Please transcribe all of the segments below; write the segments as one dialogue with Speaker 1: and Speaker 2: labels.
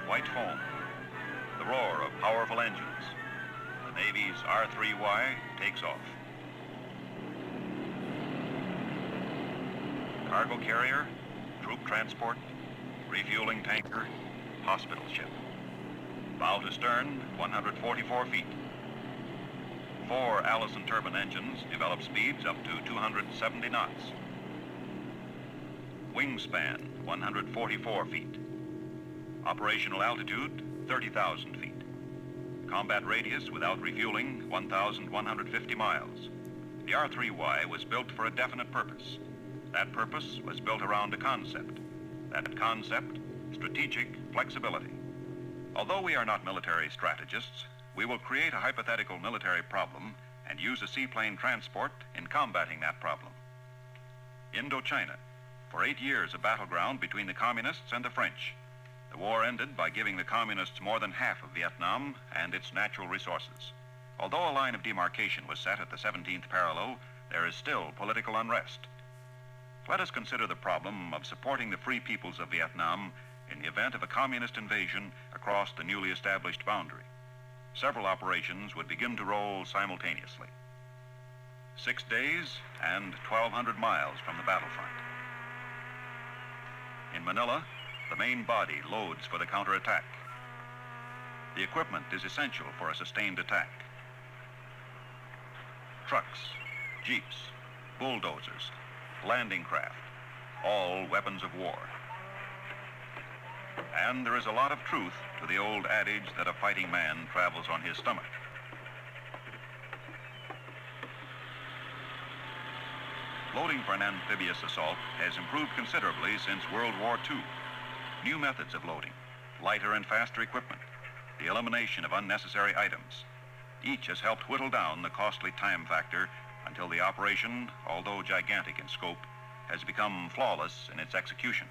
Speaker 1: white foam, the roar of powerful engines. The Navy's R3Y takes off. Cargo carrier, troop transport, refueling tanker, hospital ship. Bow to stern, 144 feet. 4 Allison turbine engines develop speeds up to 270 knots. Wingspan, 144 feet. Operational altitude, 30,000 feet. Combat radius without refueling, 1,150 miles. The R3Y was built for a definite purpose. That purpose was built around a concept. That concept, strategic flexibility. Although we are not military strategists, we will create a hypothetical military problem and use a seaplane transport in combating that problem. Indochina, for 8 years a battleground between the communists and the French. The war ended by giving the communists more than half of Vietnam and its natural resources. Although a line of demarcation was set at the 17th parallel, there is still political unrest. Let us consider the problem of supporting the free peoples of Vietnam in the event of a communist invasion across the newly established boundary. Several operations would begin to roll simultaneously. 6 days and 1,200 miles from the battlefront. In Manila, the main body loads for the counterattack. The equipment is essential for a sustained attack. Trucks, jeeps, bulldozers, landing craft, all weapons of war. And there is a lot of truth to the old adage that a fighting man travels on his stomach. Loading for an amphibious assault has improved considerably since World War II. New methods of loading, lighter and faster equipment, the elimination of unnecessary items. Each has helped whittle down the costly time factor until the operation, although gigantic in scope, has become flawless in its execution.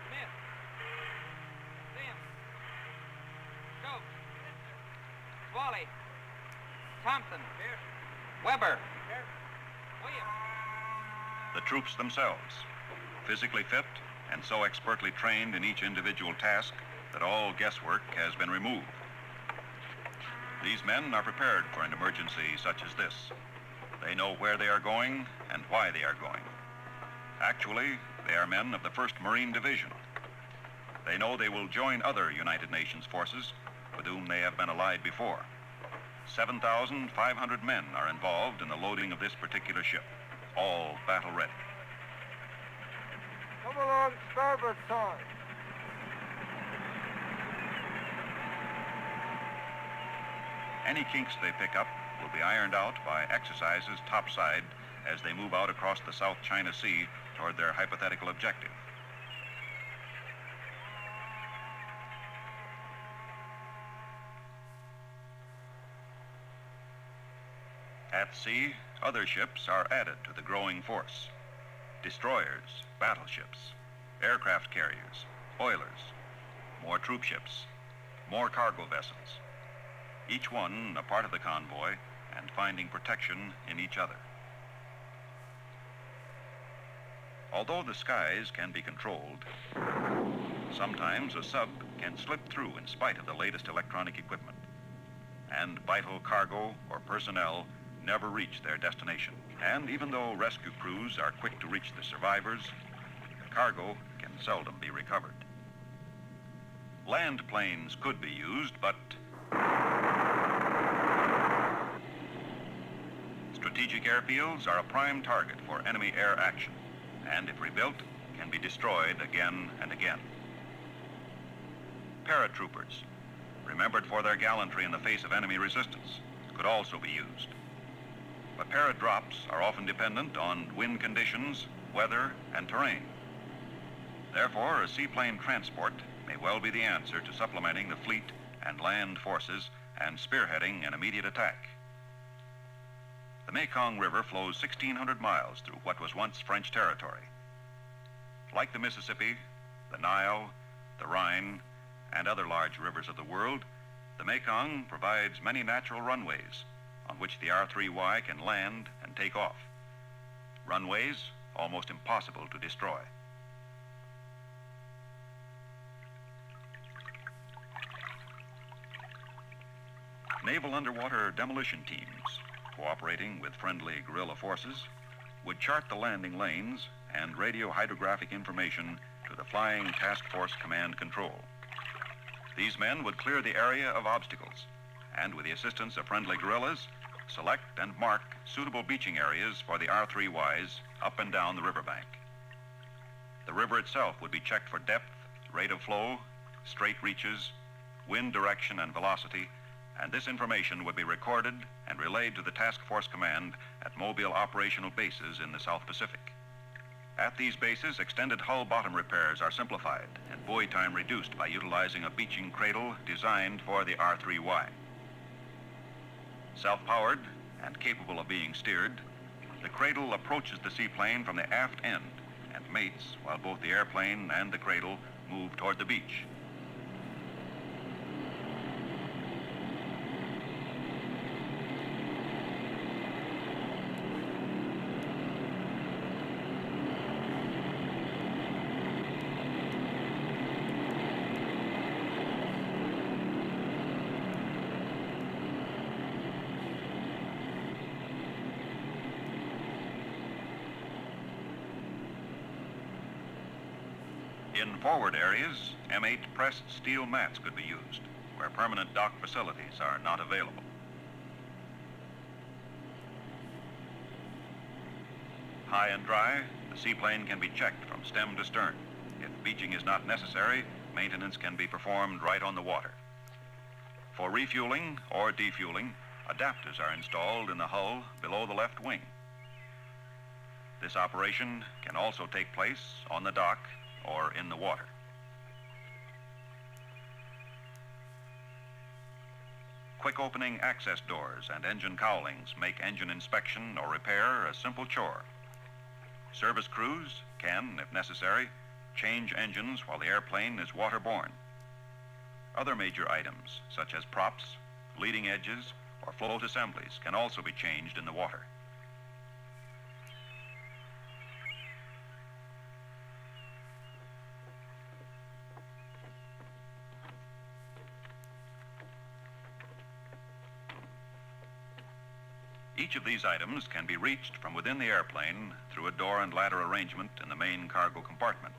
Speaker 2: Smith. Sim. Stokes. Swally. Thompson. Here. Weber. Here. Williams.
Speaker 1: The troops themselves, physically fit and so expertly trained in each individual task that all guesswork has been removed. These men are prepared for an emergency such as this. They know where they are going and why they are going. Actually, they are men of the 1st Marine Division. They know they will join other United Nations forces with whom they have been allied before. 7,500 men are involved in the loading of this particular ship, all battle ready.
Speaker 3: Come along starboard side.
Speaker 1: Any kinks they pick up will be ironed out by exercises topside as they move out across the South China Sea toward their hypothetical objective. At sea, other ships are added to the growing force. Destroyers, battleships, aircraft carriers, oilers, more troop ships, more cargo vessels. Each one a part of the convoy and finding protection in each other. Although the skies can be controlled, sometimes a sub can slip through in spite of the latest electronic equipment, and vital cargo or personnel never reach their destination. And even though rescue crews are quick to reach the survivors, the cargo can seldom be recovered. Land planes could be used, but strategic airfields are a prime target for enemy air action, and if rebuilt, can be destroyed again and again. Paratroopers, remembered for their gallantry in the face of enemy resistance, could also be used. But paradrops are often dependent on wind conditions, weather, and terrain. Therefore, a seaplane transport may well be the answer to supplementing the fleet and land forces and spearheading an immediate attack. The Mekong River flows 1,600 miles through what was once French territory. Like the Mississippi, the Nile, the Rhine, and other large rivers of the world, the Mekong provides many natural runways on which the R3Y can land and take off. Runways almost impossible to destroy. Naval underwater demolition teams, cooperating with friendly guerrilla forces, would chart the landing lanes and radio hydrographic information to the Flying Task Force Command Control. These men would clear the area of obstacles and, with the assistance of friendly guerrillas, select and mark suitable beaching areas for the R3Ys up and down the riverbank. The river itself would be checked for depth, rate of flow, straight reaches, wind direction and velocity, and this information would be recorded and relayed to the Task Force Command at mobile operational bases in the South Pacific. At these bases, extended hull bottom repairs are simplified and buoy time reduced by utilizing a beaching cradle designed for the R3Y. Self-powered and capable of being steered, the cradle approaches the seaplane from the aft end and mates while both the airplane and the cradle move toward the beach. In forward areas, M8 pressed steel mats could be used, where permanent dock facilities are not available. High and dry, the seaplane can be checked from stem to stern. If beaching is not necessary, maintenance can be performed right on the water. For refueling or defueling, adapters are installed in the hull below the left wing. This operation can also take place on the dock or in the water. Quick opening access doors and engine cowlings make engine inspection or repair a simple chore. Service crews can, if necessary, change engines while the airplane is waterborne. Other major items, such as props, leading edges, or float assemblies, can also be changed in the water. Each of these items can be reached from within the airplane through a door and ladder arrangement in the main cargo compartment.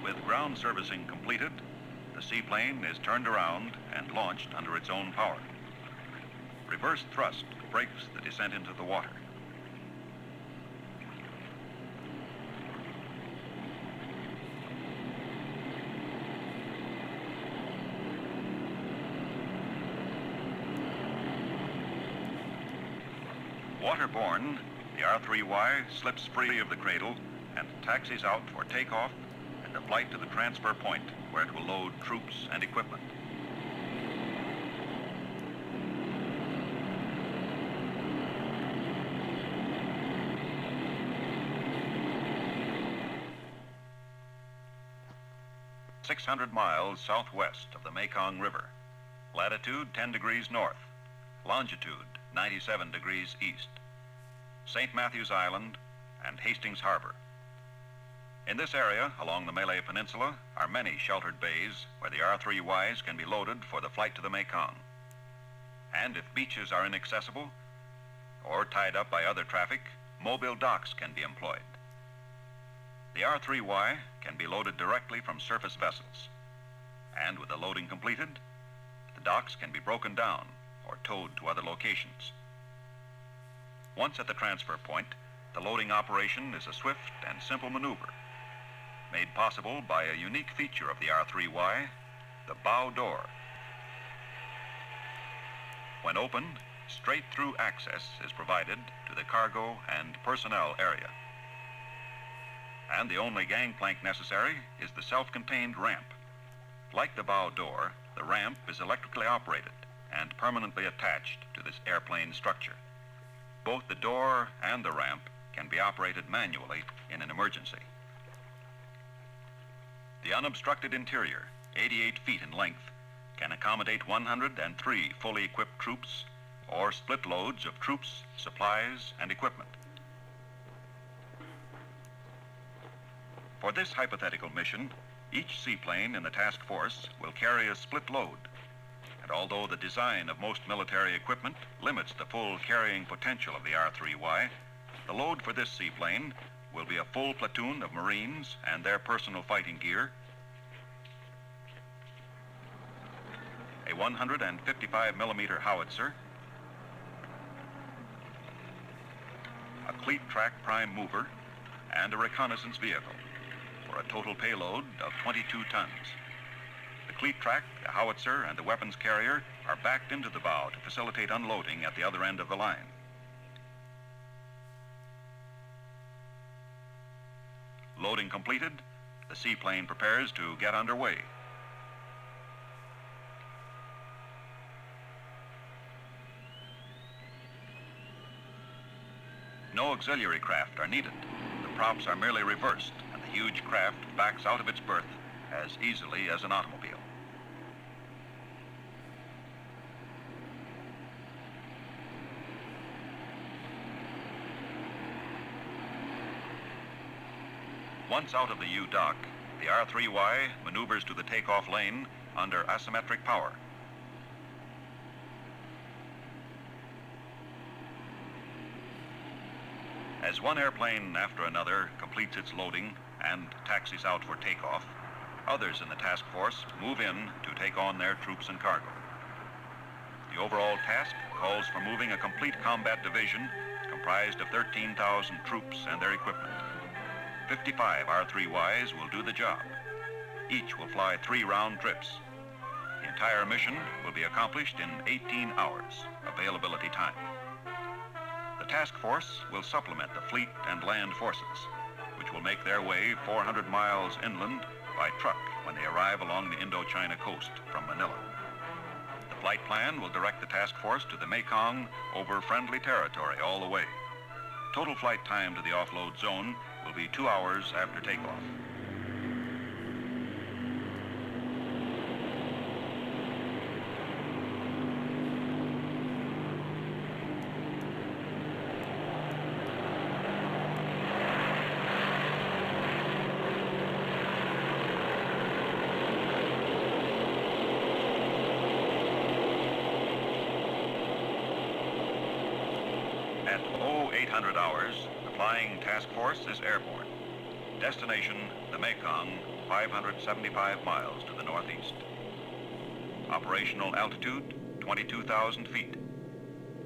Speaker 1: With ground servicing completed, the seaplane is turned around and launched under its own power. Reverse thrust brakes the descent into the water. Waterborne, the R3Y slips free of the cradle and taxis out for takeoff and a flight to the transfer point where it will load troops and equipment. .600 miles southwest of the Mekong River, latitude 10 degrees north, longitude 97 degrees east, St. Matthew's Island and Hastings Harbor. In this area along the Malay Peninsula are many sheltered bays where the R3Ys can be loaded for the flight to the Mekong. And if beaches are inaccessible or tied up by other traffic, mobile docks can be employed. The R3Y can be loaded directly from surface vessels, and with the loading completed, the docks can be broken down or towed to other locations. Once at the transfer point, the loading operation is a swift and simple maneuver, made possible by a unique feature of the R3Y, the bow door. When opened, straight-through access is provided to the cargo and personnel area. And the only gangplank necessary is the self-contained ramp. Like the bow door, the ramp is electrically operated and permanently attached to this airplane structure. Both the door and the ramp can be operated manually in an emergency. The unobstructed interior, 88 feet in length, can accommodate 103 fully equipped troops or split loads of troops, supplies, and equipment. For this hypothetical mission, each seaplane in the task force will carry a split load. And although the design of most military equipment limits the full carrying potential of the R3Y, the load for this seaplane will be a full platoon of Marines and their personal fighting gear, a 155mm howitzer, a cleat track prime mover, and a reconnaissance vehicle, for a total payload of 22 tons. The cleat track, the howitzer, and the weapons carrier are backed into the bow to facilitate unloading at the other end of the line. Loading completed, the seaplane prepares to get underway. No auxiliary craft are needed. The props are merely reversed, and the huge craft backs out of its berth as easily as an automobile. Once out of the U-dock, the R3Y maneuvers to the takeoff lane under asymmetric power. As one airplane after another completes its loading and taxis out for takeoff, others in the task force move in to take on their troops and cargo. The overall task calls for moving a complete combat division comprised of 13,000 troops and their equipment. 55 R3Ys will do the job. Each will fly 3 round trips. The entire mission will be accomplished in 18 hours, availability time. The task force will supplement the fleet and land forces, which will make their way 400 miles inland by truck when they arrive along the Indochina coast from Manila. The flight plan will direct the task force to the Mekong over friendly territory all the way. Total flight time to the offload zone will be 2 hours after takeoff. At 0800 hours, the flying task force is airborne. Destination, the Mekong, 575 miles to the northeast. Operational altitude, 22,000 feet.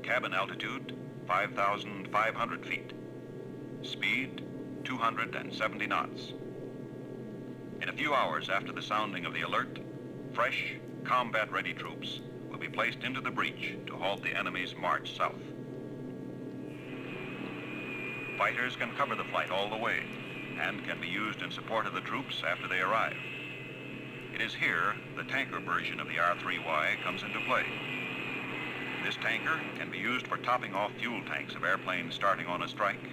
Speaker 1: Cabin altitude, 5,500 feet. Speed, 270 knots. In a few hours after the sounding of the alert, fresh, combat-ready troops will be placed into the breach to halt the enemy's march south. Fighters can cover the flight all the way and can be used in support of the troops after they arrive. It is here the tanker version of the R3Y comes into play. This tanker can be used for topping off fuel tanks of airplanes starting on a strike,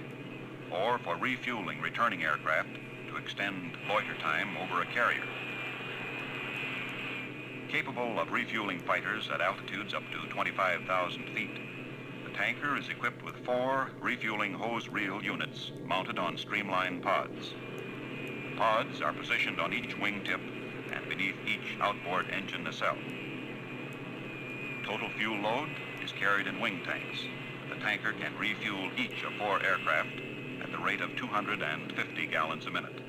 Speaker 1: or for refueling returning aircraft to extend loiter time over a carrier. Capable of refueling fighters at altitudes up to 25,000 feet, the tanker is equipped with 4 refueling hose reel units mounted on streamline pods. The pods are positioned on each wingtip and beneath each outboard engine nacelle. Total fuel load is carried in wing tanks. The tanker can refuel each of 4 aircraft at the rate of 250 gallons a minute.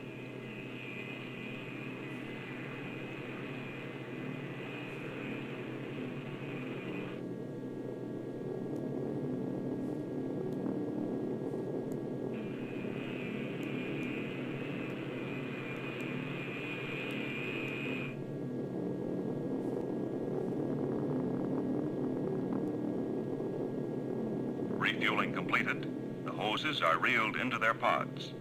Speaker 1: Refueling completed, the hoses are reeled into their pods.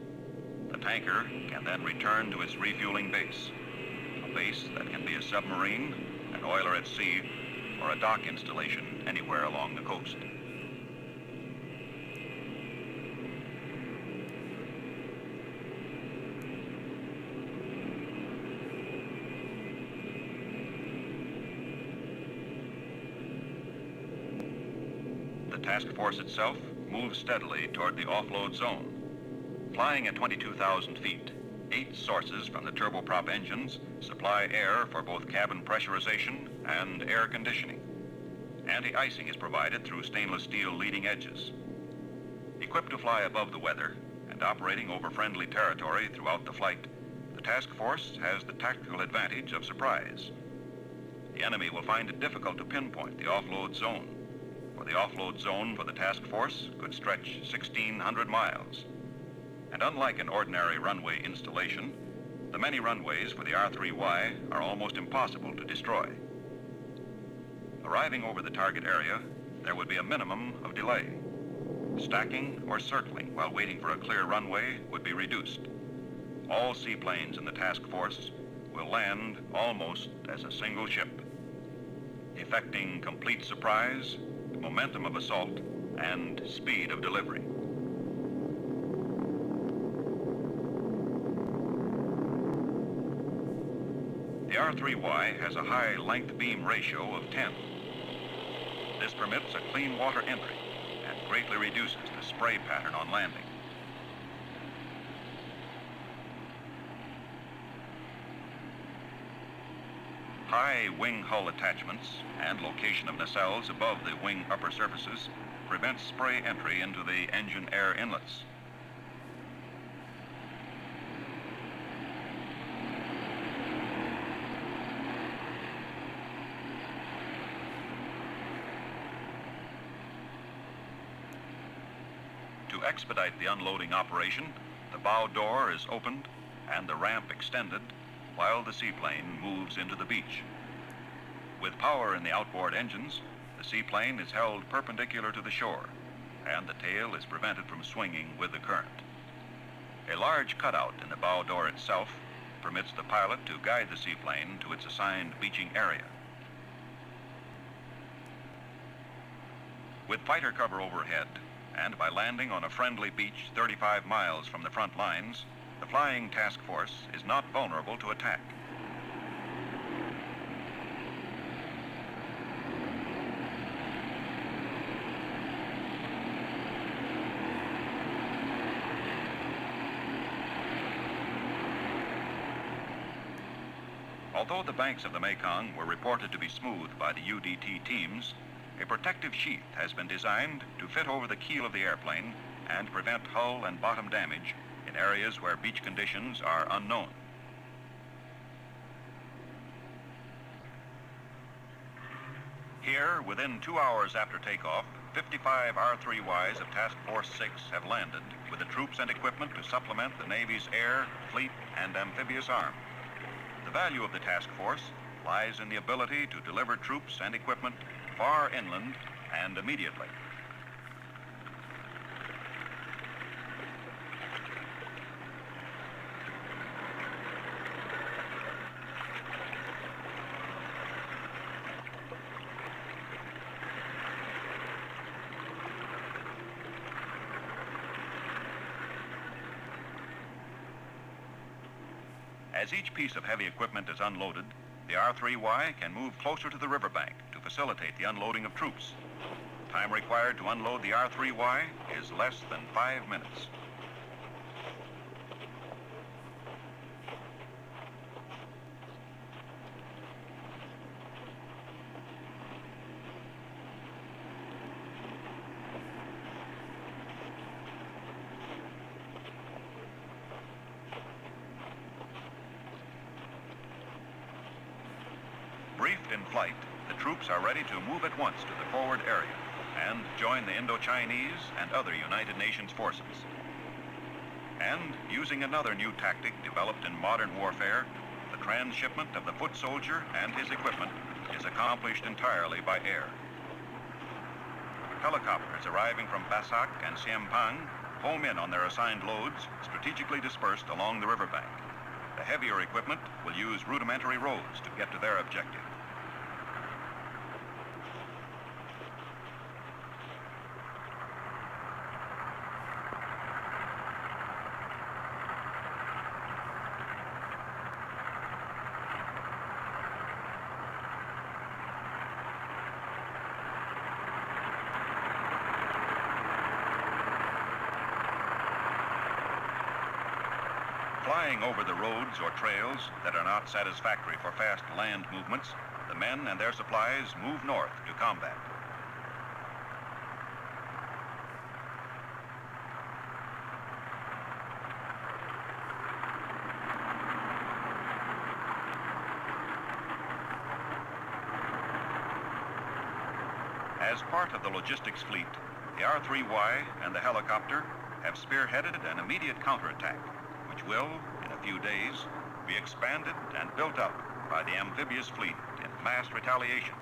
Speaker 1: The tanker can then return to its refueling base, a base that can be a submarine, an oiler at sea, or a dock installation anywhere along the coast. the task force itself moves steadily toward the offload zone. Flying at 22,000 feet, 8 sources from the turboprop engines supply air for both cabin pressurization and air conditioning. Anti-icing is provided through stainless steel leading edges. Equipped to fly above the weather and operating over friendly territory throughout the flight, the task force has the tactical advantage of surprise. The enemy will find it difficult to pinpoint the offload zone, for the offload zone for the task force could stretch 1,600 miles. And unlike an ordinary runway installation, the many runways for the R3Y are almost impossible to destroy. Arriving over the target area, there would be a minimum of delay. Stacking or circling while waiting for a clear runway would be reduced. All seaplanes in the task force will land almost as a single ship, effecting complete surprise, momentum of assault, and speed of delivery. The R3Y has a high length beam ratio of 10. This permits a clean water entry and greatly reduces the spray pattern on landing. High wing hull attachments and location of nacelles above the wing upper surfaces prevents spray entry into the engine air inlets. To expedite the unloading operation, the bow door is opened and the ramp extended while the seaplane moves into the beach. With power in the outboard engines, the seaplane is held perpendicular to the shore, and the tail is prevented from swinging with the current. A large cutout in the bow door itself permits the pilot to guide the seaplane to its assigned beaching area. With fighter cover overhead, and by landing on a friendly beach 35 miles from the front lines, the flying task force is not vulnerable to attack. Although the banks of the Mekong were reported to be smooth by the UDT teams, a protective sheath has been designed to fit over the keel of the airplane and prevent hull and bottom damage in areas where beach conditions are unknown. Here, within 2 hours after takeoff, 55 R3Ys of Task Force 6 have landed with the troops and equipment to supplement the Navy's air, fleet, and amphibious arm. The value of the task force lies in the ability to deliver troops and equipment far inland and immediately. As each piece of heavy equipment is unloaded, the R3Y can move closer to the riverbank to facilitate the unloading of troops. Time required to unload the R3Y is less than 5 minutes. Briefed in flight, the troops are ready to move at once to the forward area and join the Indo-Chinese and other United Nations forces. And using another new tactic developed in modern warfare, the transshipment of the foot soldier and his equipment is accomplished entirely by air. Helicopters arriving from Basak and Siampang home in on their assigned loads, strategically dispersed along the riverbank. The heavier equipment will use rudimentary roads to get to their objective. flying over the roads or trails that are not satisfactory for fast land movements, the men and their supplies move north to combat. As part of the logistics fleet, the R3Y and the helicopter have spearheaded an immediate counterattack, which will, in a few days, be expanded and built up by the amphibious fleet in mass retaliation.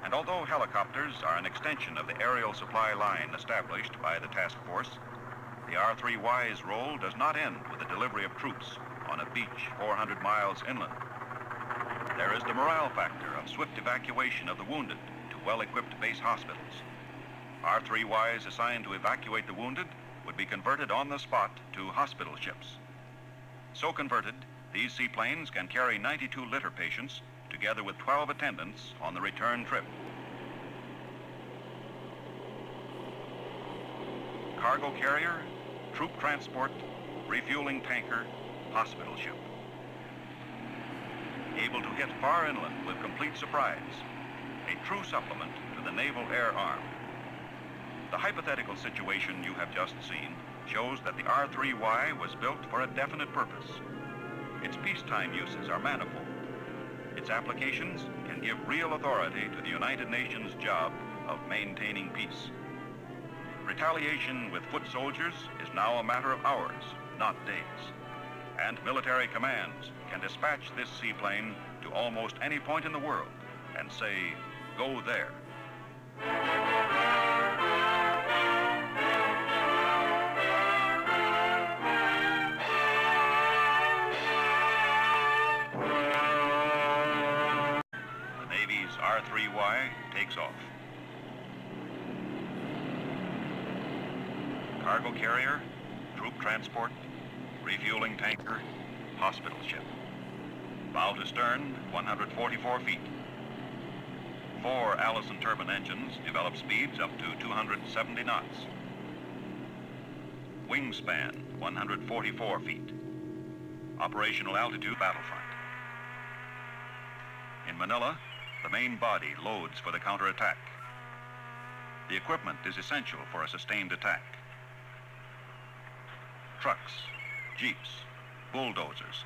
Speaker 1: And although helicopters are an extension of the aerial supply line established by the task force, the R3Y's role does not end with the delivery of troops on a beach 400 miles inland. There is the morale factor of swift evacuation of the wounded to well-equipped base hospitals. R3Ys assigned to evacuate the wounded would be converted on the spot to hospital ships. So converted, these seaplanes can carry 92 litter patients together with 12 attendants on the return trip. Cargo carrier, troop transport, refueling tanker, hospital ship. Able to hit far inland with complete surprise. A true supplement to the naval air arm. The hypothetical situation you have just seen shows that the R3Y was built for a definite purpose. Its peacetime uses are manifold. Its applications can give real authority to the United Nations job of maintaining peace. Retaliation with foot soldiers is now a matter of hours, not days. And military commands can dispatch this seaplane to almost any point in the world and say, go there. The Navy's R3Y takes off. Cargo carrier, troop transport, refueling tanker, hospital ship. Bow to stern, 144 feet. 4 Allison turbine engines develop speeds up to 270 knots. Wingspan, 144 feet. Operational altitude, battlefront. In Manila, the main body loads for the counterattack. The equipment is essential for a sustained attack. Trucks, jeeps, bulldozers,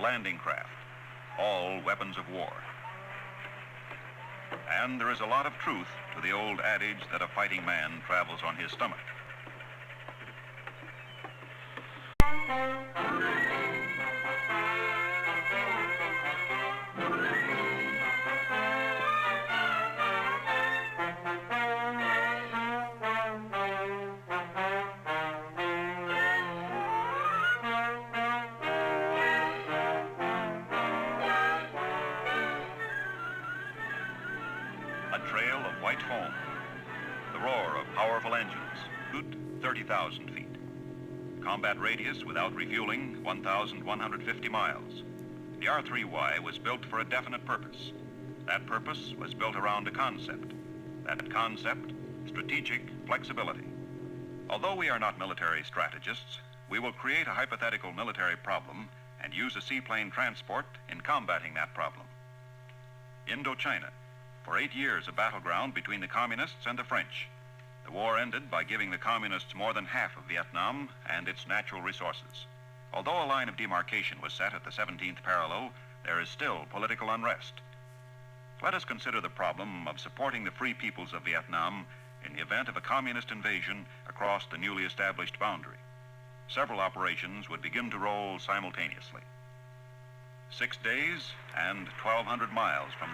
Speaker 1: landing craft, all weapons of war. And there is a lot of truth to the old adage that a fighting man travels on his stomach. Trail of white foam, the roar of powerful engines, 30,000 feet. Combat radius without refueling, 1,150 miles. The R3Y was built for a definite purpose. That purpose was built around a concept. That concept, strategic flexibility. Although we are not military strategists, we will create a hypothetical military problem and use a seaplane transport in combating that problem. Indochina. For 8 years, a battleground between the communists and the French. The war ended by giving the communists more than half of Vietnam and its natural resources. Although a line of demarcation was set at the 17th parallel, there is still political unrest. Let us consider the problem of supporting the free peoples of Vietnam in the event of a communist invasion across the newly established boundary. Several operations would begin to roll simultaneously. 6 days and 1,200 miles from